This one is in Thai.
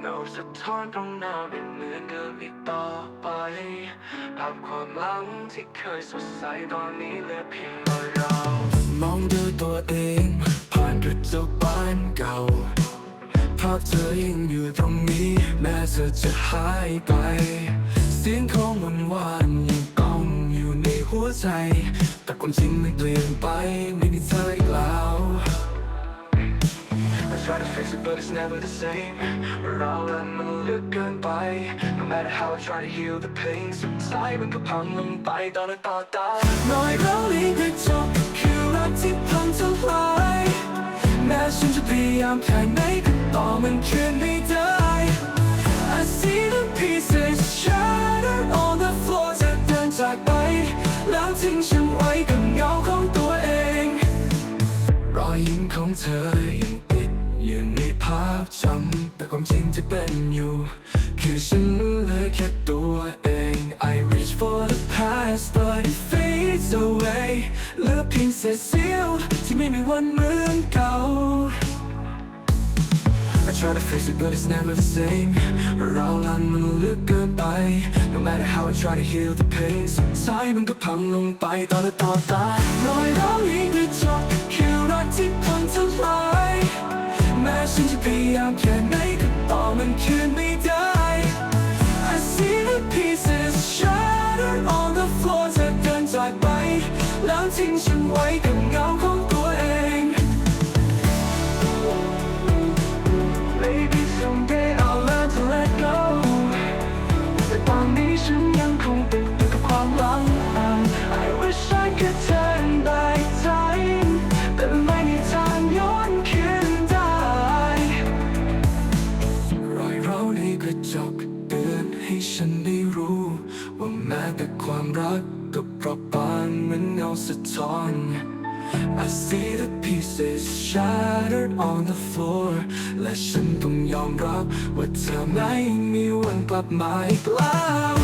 งาสะท้อนตรงหน้าไม่เหมือนเดิมอีกต่อไปภาพความหลังที่เคยสดใสตอนนี้เหลือเพียงรอยร้าวมองดูตัวเองผ่านกระจกบ้านเก่าภาพเธอยังอยู่ตรงนี้แม้เธอจะหายไปเสียงของวันวานยังต้องอยู่ในหัวใจแต่ความจริงไม่เปลี่ยนไปไม่มีเธออีกแล้ว I try to fix it but it's never the same เราและมันลึกเกินไป No matter how I try to heal the pain สุดท้ายมันก็พังลงไปตอนต่อตารอยร้าวนี้ได้จบคือรักที่พังทลายแม้ฉันจะพยายามแค่ไหนก็ต่อมันคืนไม่ได้ I see the pieces shattered on the floor เธอเดินจากไปแล้วทิ้งฉันไว้กับเงาของตัวเองรอยยิ้มของเธอยังติดอยู่ในภาพจำแต่ความจริงที่เป็นอยู่คือฉันเหลือแค่ตัวเอง I reach for the past but it fades away เหลือเพียงเศษเสี้ยวที่ไม่มีวันเหมือนเก่าI try to fix it but it's never the same เราและมันลึกเกินไป No matter how I try to heal the pain สุดท้ายมันก็พังลงไปตอนต่อตารอยร้าวนี้ได้จบคือรักที่พังทลายแม้ฉันจะพยายามแค่ไหนก็ต่อมันคืนไม่ได้ I see the pieces shattered on the floor เธอเดินจากไปแล้วทิ้งฉันไว้กับเงาของตัวเอง Maybe someday I'll learn to let go แต่ตอนนี้ฉันยังคงติดอยู่กับความหลัง I wish I could turn back time แต่ไม่มีทางย้อนคืนได้รอยร้าวในกระจกเตือนให้ฉันได้รู้ว่าแม้แต่ความรักก็เปราะบางเหมือนเงาสะท้อน I see the pieces shattered on the floor และฉันต้องยอมรับว่าเธอไม่มีวันกลับมาอีกแล้ว